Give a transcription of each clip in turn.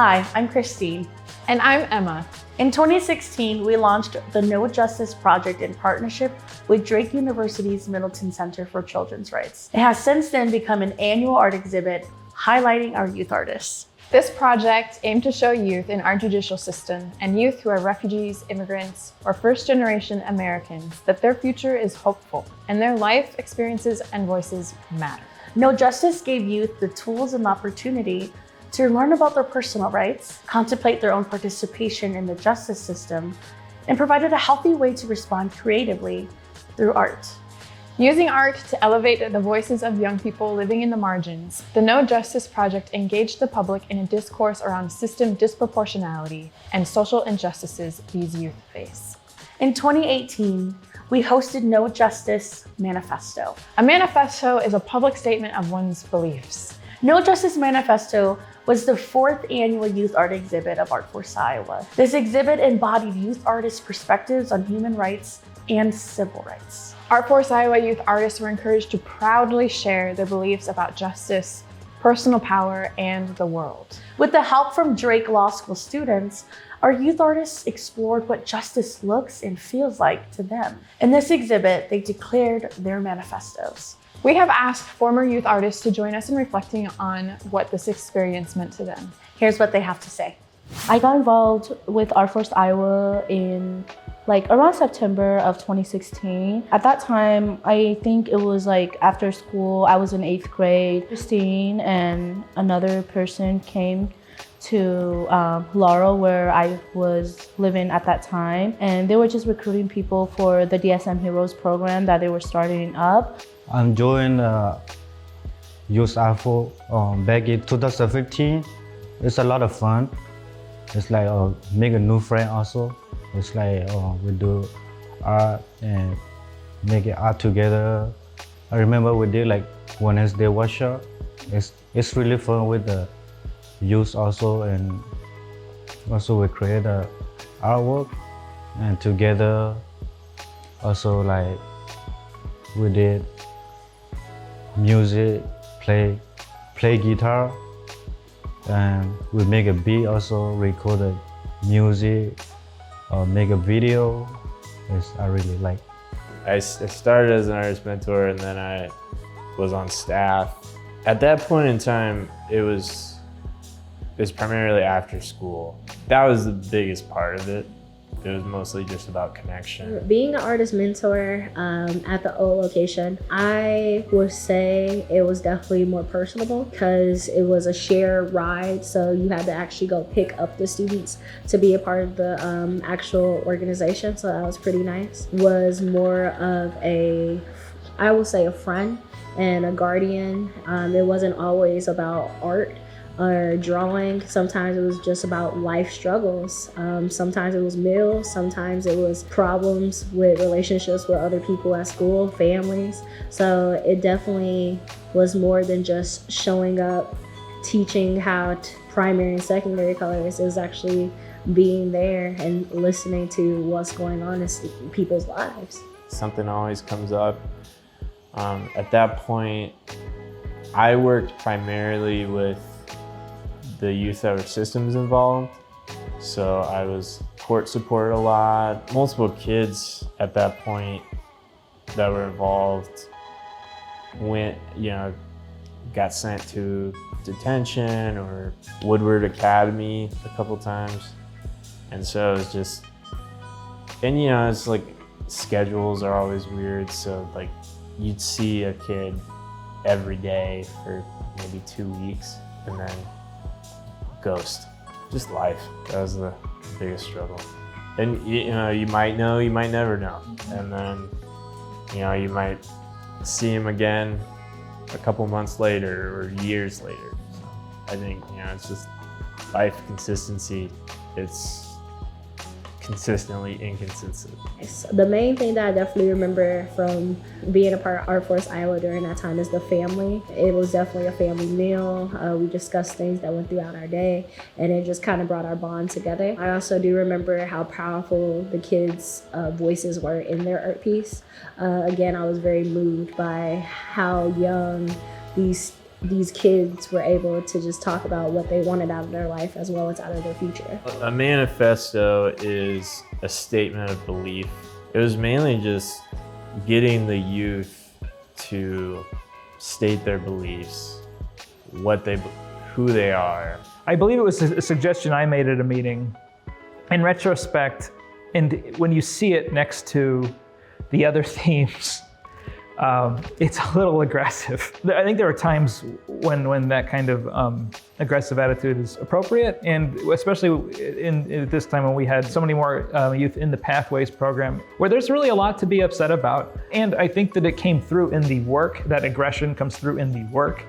Hi, I'm Christine. And I'm Emma. In 2016, we launched the No Justice Project in partnership with Drake University's Middleton Center for Children's Rights. It has since then become an annual art exhibit highlighting our youth artists. This project aimed to show youth in our judicial system and youth who are refugees, immigrants, or first-generation Americans that their future is hopeful and their life experiences and voices matter. No Justice gave youth the tools and opportunity to learn about their personal rights, contemplate their own participation in the justice system, and provided a healthy way to respond creatively through art. Using art to elevate the voices of young people living in the margins, the No Justice Project engaged the public in a discourse around system disproportionality and social injustices these youth face. In 2018, we hosted No Justice Manifesto. A manifesto is a public statement of one's beliefs. No Justice Manifesto was the 4th annual youth art exhibit of ArtForce Iowa. This exhibit embodied youth artists' perspectives on human rights and civil rights. ArtForce Iowa youth artists were encouraged to proudly share their beliefs about justice, personal power, and the world. With the help from Drake Law School students, our youth artists explored what justice looks and feels like to them. In this exhibit, they declared their manifestos. We have asked former youth artists to join us in reflecting on what this experience meant to them. Here's what they have to say. I got involved with ArtForce Iowa in around September of 2016. At that time, I think it was after school, I was in 8th grade. Christine and another person came to Laurel, where I was living at that time. And they were just recruiting people for the DSM Heroes program that they were starting up. I'm joining Youth ArtForce back in 2015. It's a lot of fun. It's make a new friend also. It's we do art and make it art together. I remember we did Wednesday workshop. It's really fun with the youth also, and also we create a artwork, and together also we did music, play guitar, and we make a beat also, record the music, make a video. I really like. I started as an artist mentor, and then I was on staff. At that point in time, it was primarily after school. That was the biggest part of it. It was mostly just about connection. Being an artist mentor at the old location, I would say it was definitely more personable because it was a shared ride. So you had to actually go pick up the students to be a part of the actual organization. So that was pretty nice. Was more of I would say a friend and a guardian. It wasn't always about art or drawing. Sometimes it was just about life struggles. Sometimes it was meals, sometimes it was problems with relationships with other people at school, families. So it definitely was more than just showing up, teaching how primary and secondary colors. It was actually being there and listening to what's going on in people's lives. Something always comes up. At that point, I worked primarily with the youth that were systems involved. So I was court support a lot. Multiple kids at that point that were involved got sent to detention or Woodward Academy a couple times. And so it was just, and it's schedules are always weird. So you'd see a kid every day for maybe 2 weeks and then ghost. Just life. That was the biggest struggle. And you might know, you might never know. And then, you might see him again a couple months later or years later. So I think, it's just life consistency. It's consistently inconsistent. The main thing that I definitely remember from being a part of ArtForce Iowa during that time is the family. It was definitely a family meal. We discussed things that went throughout our day, and it just kind of brought our bond together. I also do remember how powerful the kids' voices were in their art piece. Again, I was very moved by how young these these kids were able to just talk about what they wanted out of their life as well as out of their future. A manifesto is a statement of belief. It was mainly just getting the youth to state their beliefs, who they are. I believe it was a suggestion I made at a meeting. In retrospect, and when you see it next to the other themes, it's a little aggressive. I think there are times when that kind of aggressive attitude is appropriate, and especially in this time when we had so many more youth in the Pathways program, where there's really a lot to be upset about. And I think that it came through in the work, that aggression comes through in the work,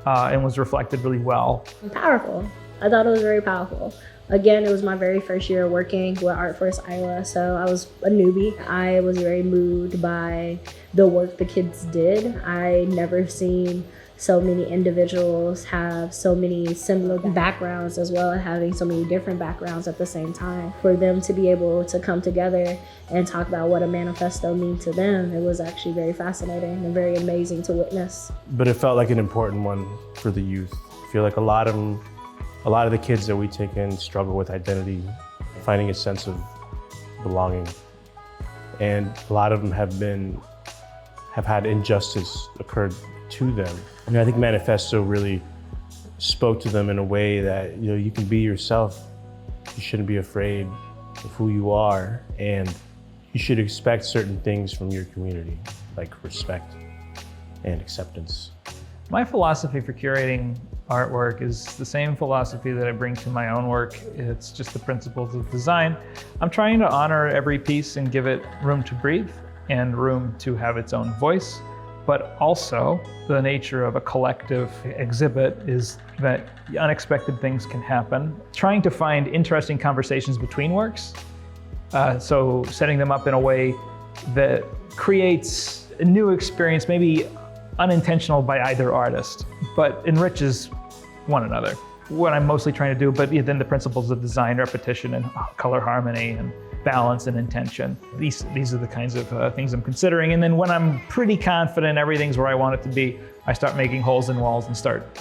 and was reflected really well. Powerful. I thought it was very powerful. Again, it was my very first year working with ArtForce Iowa, so I was a newbie. I was very moved by the work the kids did. I never seen so many individuals have so many similar backgrounds as well as having so many different backgrounds at the same time. For them to be able to come together and talk about what a manifesto means to them, it was actually very fascinating and very amazing to witness. But it felt like an important one for the youth. I feel like a lot of the kids that we take in struggle with identity, finding a sense of belonging. And a lot of them have had injustice occurred to them. And I think Manifesto really spoke to them in a way that, you can be yourself. You shouldn't be afraid of who you are, and you should expect certain things from your community, like respect and acceptance. My philosophy for curating artwork is the same philosophy that I bring to my own work. It's just the principles of design. I'm trying to honor every piece and give it room to breathe and room to have its own voice. But also, the nature of a collective exhibit is that unexpected things can happen. Trying to find interesting conversations between works, so setting them up in a way that creates a new experience, maybe unintentional by either artist, but enriches one another. What I'm mostly trying to do, but then the principles of design, repetition, and color harmony, and balance and intention. These are the kinds of things I'm considering. And then when I'm pretty confident everything's where I want it to be, I start making holes in walls and start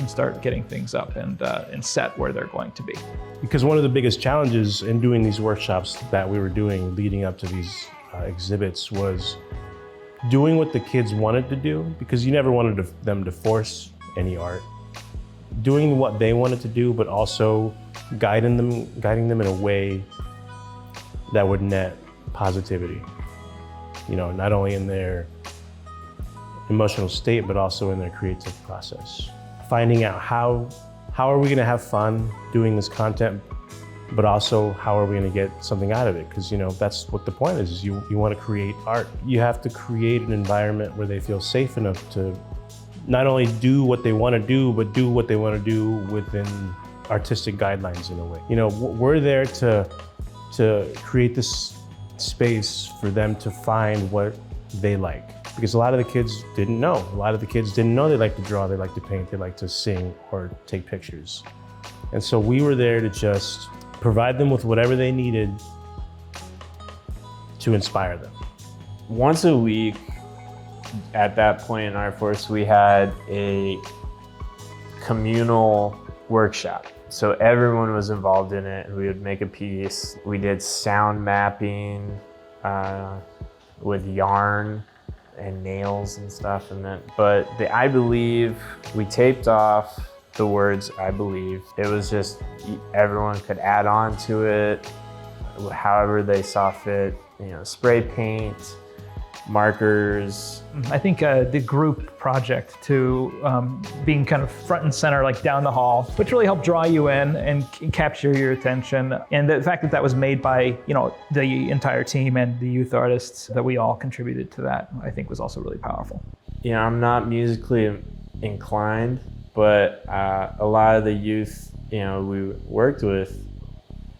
getting things up and set where they're going to be. Because one of the biggest challenges in doing these workshops that we were doing leading up to these exhibits was doing what the kids wanted to do, because you never wanted them to force any art. Doing what they wanted to do, but also guiding them in a way that would net positivity. Not only in their emotional state, but also in their creative process. Finding out how are we gonna have fun doing this content, but also how are we gonna get something out of it? Because that's what the point is you wanna create art. You have to create an environment where they feel safe enough to not only do what they wanna do, but do what they wanna do within artistic guidelines in a way. We're there to create this space for them to find what they like. Because a lot of the kids didn't know. A lot of the kids didn't know they like to draw, they like to paint, they like to sing or take pictures. And so we were there to just provide them with whatever they needed to inspire them. Once a week, at that point in ArtForce, we had a communal workshop. So everyone was involved in it. We would make a piece. We did sound mapping with yarn and nails and stuff. But the I believe, we taped off the words I believe. It was just everyone could add on to it however they saw fit. Spray paint, markers. I think the group project to being kind of front and center, like down the hall, which really helped draw you in and capture your attention. And the fact that was made by the entire team and the youth artists, that we all contributed to that, I think was also really powerful. I'm not musically inclined, but a lot of the youth we worked with,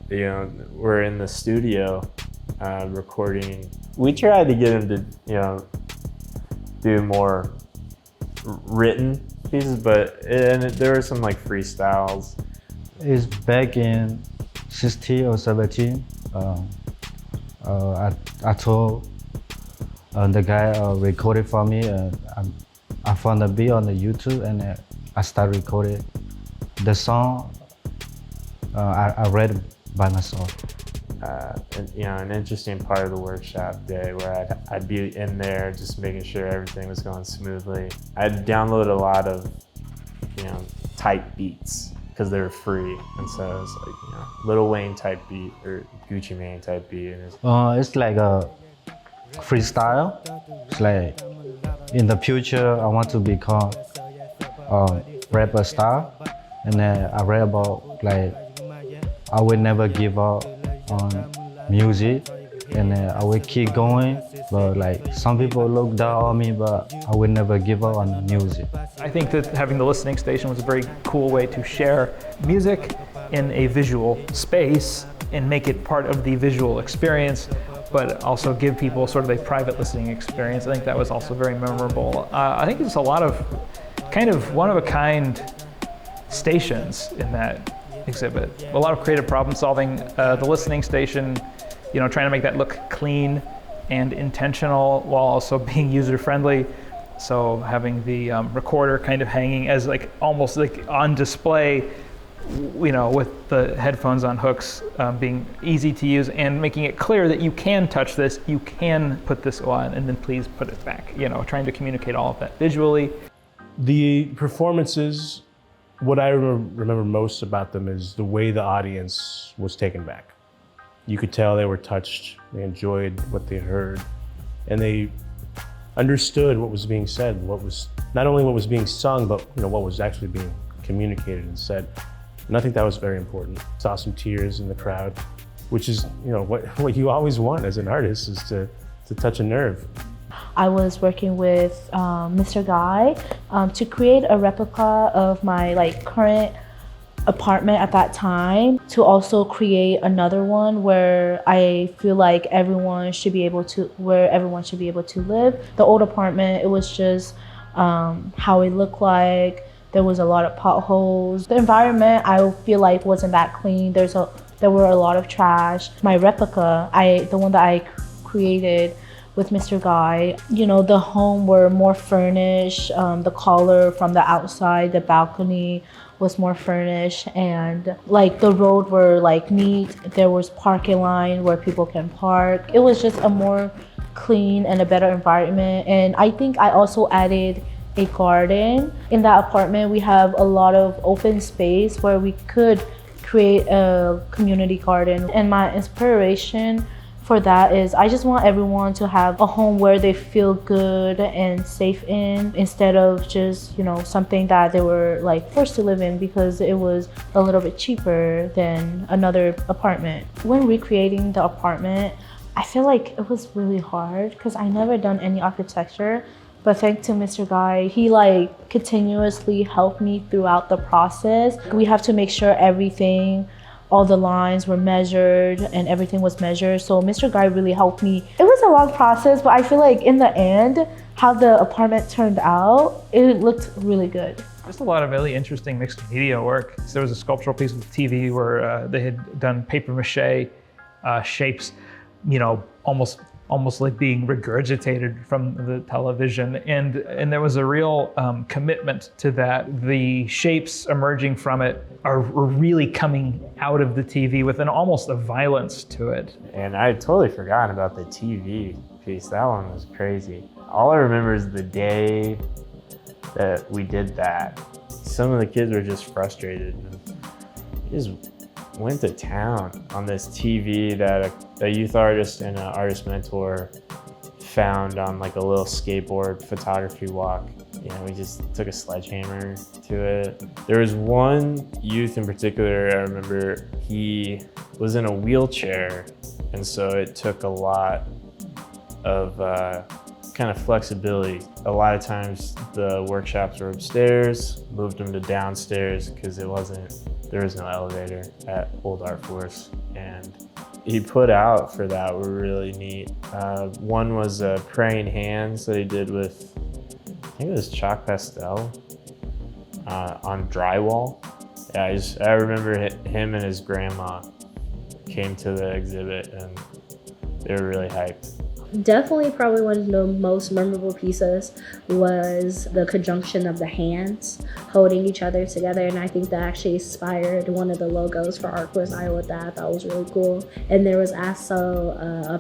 were in the studio recording. We tried to get him to, do more written pieces, but there were some freestyles. It's back in 16 or 17. I told the guy recorded for me. I found a beat on the YouTube, and I started recording. The song, I read it by myself. And, you know, an interesting part of the workshop day where I'd be in there just making sure everything was going smoothly. I'd download a lot of, you know, type beats because they were free. And so it was like, you know, Lil Wayne type beat or Gucci Mane type beat. And It's like a freestyle. It's like in the future, I want to become a rapper star. And then I read about like, I will never give up on music, and I will keep going. But like some people look down on me, but I will never give up on music. I think that having the listening station was a very cool way to share music in a visual space and make it part of the visual experience, but also give people sort of a private listening experience. I think that was also very memorable. I think there's a lot of kind of one-of-a-kind stations in that exhibit. A lot of creative problem solving. The listening station, you know, trying to make that look clean and intentional while also being user-friendly. So having the recorder kind of hanging as like almost like on display, you know, with the headphones on hooks, being easy to use and making it clear that you can touch this, you can put this on, and then please put it back. You know, trying to communicate all of that visually. The performances, what I remember most about them is the way the audience was taken back. You could tell they were touched, they enjoyed what they heard, and they understood what was being said, what was not only what was being sung, but you know what was actually being communicated and said. And I think that was very important. Saw some tears in the crowd, which is, you know, what you always want as an artist, is to touch a nerve. I was working with Mr. Guy to create a replica of my like current apartment at that time, to also create another one where I feel like everyone should be able to live. The old apartment, it was just how it looked like. There was a lot of potholes. The environment, I feel like, wasn't that clean. There were a lot of trash. My replica, the one that I created with Mr. Guy, you know, the home were more furnished. The color from the outside, the balcony was more furnished, and like the road were like neat. There was parking line where people can park. It was just a more clean and a better environment. And I think I also added a garden. In that apartment, we have a lot of open space where we could create a community garden. And my inspiration for that is I just want everyone to have a home where they feel good and safe in, instead of just, you know, something that they were like forced to live in because it was a little bit cheaper than another apartment. When recreating the apartment, I feel like it was really hard because I never done any architecture, but thanks to Mr. Guy, he like continuously helped me throughout the process. We have to make sure all the lines were measured and everything was measured. So Mr. Guy really helped me. It was a long process, but I feel like in the end, how the apartment turned out, it looked really good. Just a lot of really interesting mixed media work. So there was a sculptural piece of TV where they had done paper mache shapes, you know, almost like being regurgitated from the television. And there was a real commitment to that. The shapes emerging from it are really coming out of the TV with almost a violence to it. And I had totally forgotten about the TV piece. That one was crazy. All I remember is the day that we did that. Some of the kids were just frustrated and just went to town on this TV that a youth artist and an artist mentor found on like a little skateboard photography walk. You know, we just took a sledgehammer to it. There was one youth in particular, I remember he was in a wheelchair, and so it took a lot of kind of flexibility. A lot of times the workshops were upstairs, moved them to downstairs because there was no elevator at old ArtForce. And he put out for that were really neat. One was praying hands that he did with, I think it was chalk pastel on drywall. Yeah, I remember him and his grandma came to the exhibit and they were really hyped. Definitely probably one of the most memorable pieces was the conjunction of the hands holding each other together, and I think that actually inspired one of the logos for ArtForce Iowa that I thought was really cool. And there was also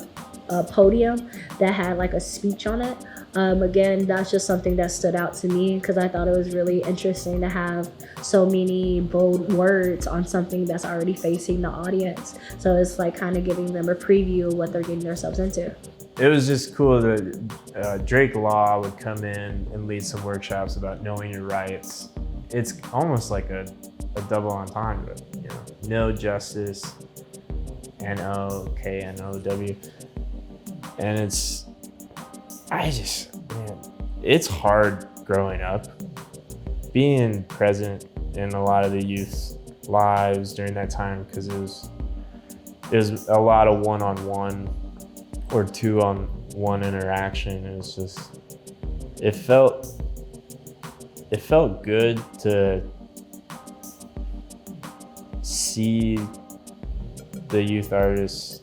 a podium that had like a speech on it. Again, that's just something that stood out to me because I thought it was really interesting to have so many bold words on something that's already facing the audience. So it's like kind of giving them a preview of what they're getting themselves into. It was just cool that Drake Law would come in and lead some workshops about knowing your rights. It's almost like a double entendre, you know, no justice, N-O-K-N-O-W. And it's hard growing up. Being present in a lot of the youth's lives during that time, because it was a lot of one-on-one or two-on-one interaction. It was just, it felt good to see the youth artists,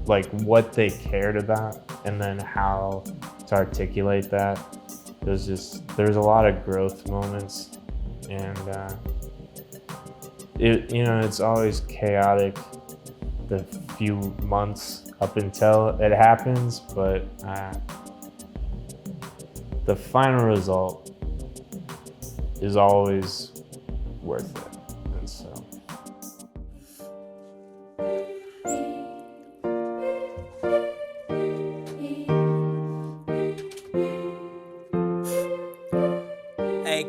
like what they cared about and then how to articulate that. There's a lot of growth moments, and it's always chaotic the few months up until it happens, but the final result is always worth it. And so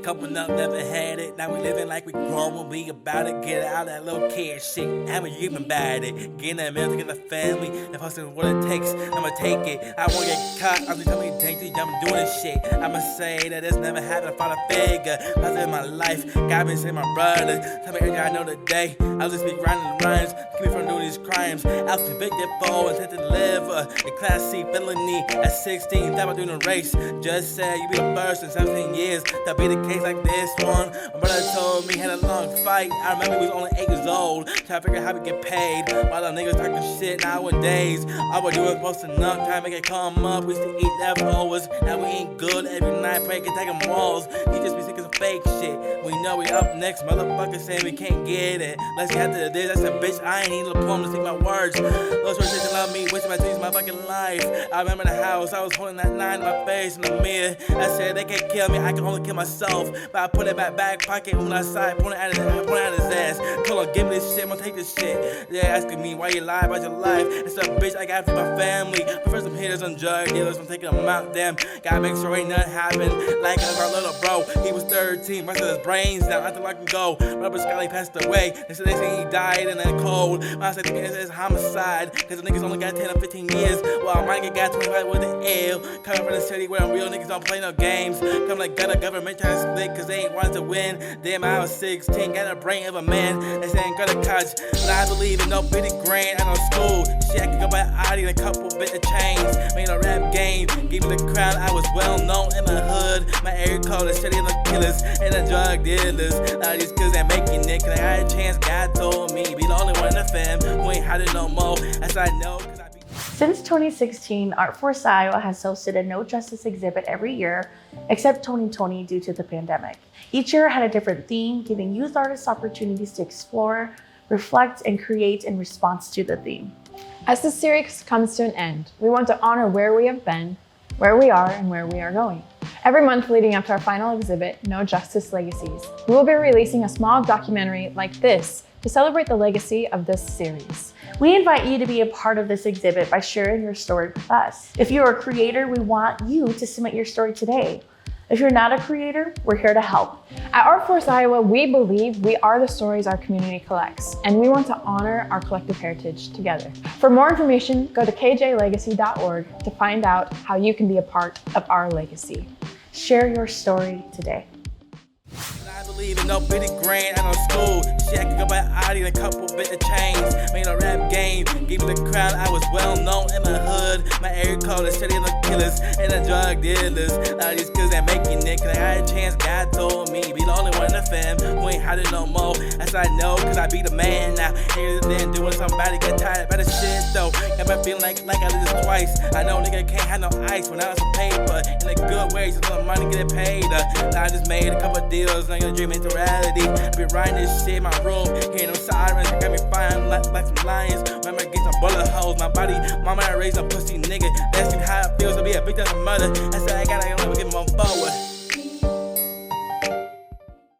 coming up, never had it. Now we living like we grown, we about it. Get out of that little kid shit. How you even bad it? Getting that milk in the family, and posting what it takes. I'ma take it. I won't get caught. I'm just telling me danger. I'm doing this shit. I'ma say that it's never happened. Father figure. That's in my life. God been saying my brother. Tell me everything I know today. I'll just be grinding rhymes. Keep me from doing these crimes. I was convicted for intent to live. A class C felony at 16. Thought about doing a race. Just said you be the first in 17 years. That'll be the case like this one. My brother told me he had a long fight. I remember he was only 8 years old. Trying to figure out how to get paid. While the niggas talking shit nowadays. All we do is posting up, trying to make it come up. We used to eat leftovers. Now we ain't good every night. Pray can take them walls. He just be sick of some fake shit. We know we up next. Motherfuckers saying we can't get it. Let's get to this. I said, bitch, I ain't need a poem to speak my words. Those words say they love me. Wasting my dreams, my fucking life. I remember the house. I was holding that 9 in my face in the mirror. I said, they can't kill me. I can only kill myself. But I put it in my back pocket when I side, point it at his ass. Told him, give me this shit, I'm gonna take this shit. They're asking me why you lie about your life. It's a bitch, I gotta feed my family. But first some hitters and drug dealers, I'm taking them out, damn. Gotta make sure ain't nothing happen. Like our little bro, he was 13, rest of his brains down, I think I can go. Rubber Scotty passed away, they said he died in that cold. I said it's homicide, cause the niggas only got 10 or 15 years. While mine got 25 with the L. Coming from the city where real niggas don't play no games. Come like got a government trying to split, cause they ain't wanted to win. Damn, I was 16, got a brain of a man. They say ain't gonna catch, but I believe in no bitty grain. I know school, shit, I could go buy Audi and a couple bit of chains. Made a rap game, gave me the crown. I was well known in my hood. My area code is shitty the killers and the drug dealers. A lot of these kids ain't making it, cause I had a chance. God told me, be the only one in the fam who ain't had it no more. As I know, cause I be. Since 2016, ArtForce Iowa has hosted a No Justice exhibit every year, except 2020 due to the pandemic. Each year had a different theme, giving youth artists opportunities to explore, reflect, and create in response to the theme. As the series comes to an end, we want to honor where we have been, where we are, and where we are going. Every month leading up to our final exhibit, No Justice Legacies, we will be releasing a small documentary like this to celebrate the legacy of this series. We invite you to be a part of this exhibit by sharing your story with us. If you're a creator, we want you to submit your story today. If you're not a creator, we're here to help. At ArtForce Iowa, we believe we are the stories our community collects, and we want to honor our collective heritage together. For more information, go to kjlegacy.org to find out how you can be a part of our legacy. Share your story today. I believe in no bitty grain. I know school. shit, I could go by Audi and a couple bit of chains. Made a rap game, gave me the crown. I was well known in my hood. My area code is steady on the killers and the drug dealers. A lot of these kids that making it, cause I had a chance. God told me, be the only one in the fam who ain't hiding no more. That's I know, cause I be the man now. Niggas then doing somebody get tired by the shit though. Got me feeling like I did this twice. I know nigga can't have no ice when I was some paper. In a good way, so the money get paid. Now I just made a couple deals, now gonna dream into reality. I be writing this shit in my room, hearing them sirens, got me firing like some lions. Remember get some bullet holes, my body, mama I raised a pussy nigga. That's how it feels to be a victim of murder. That's how I gotta get more forward.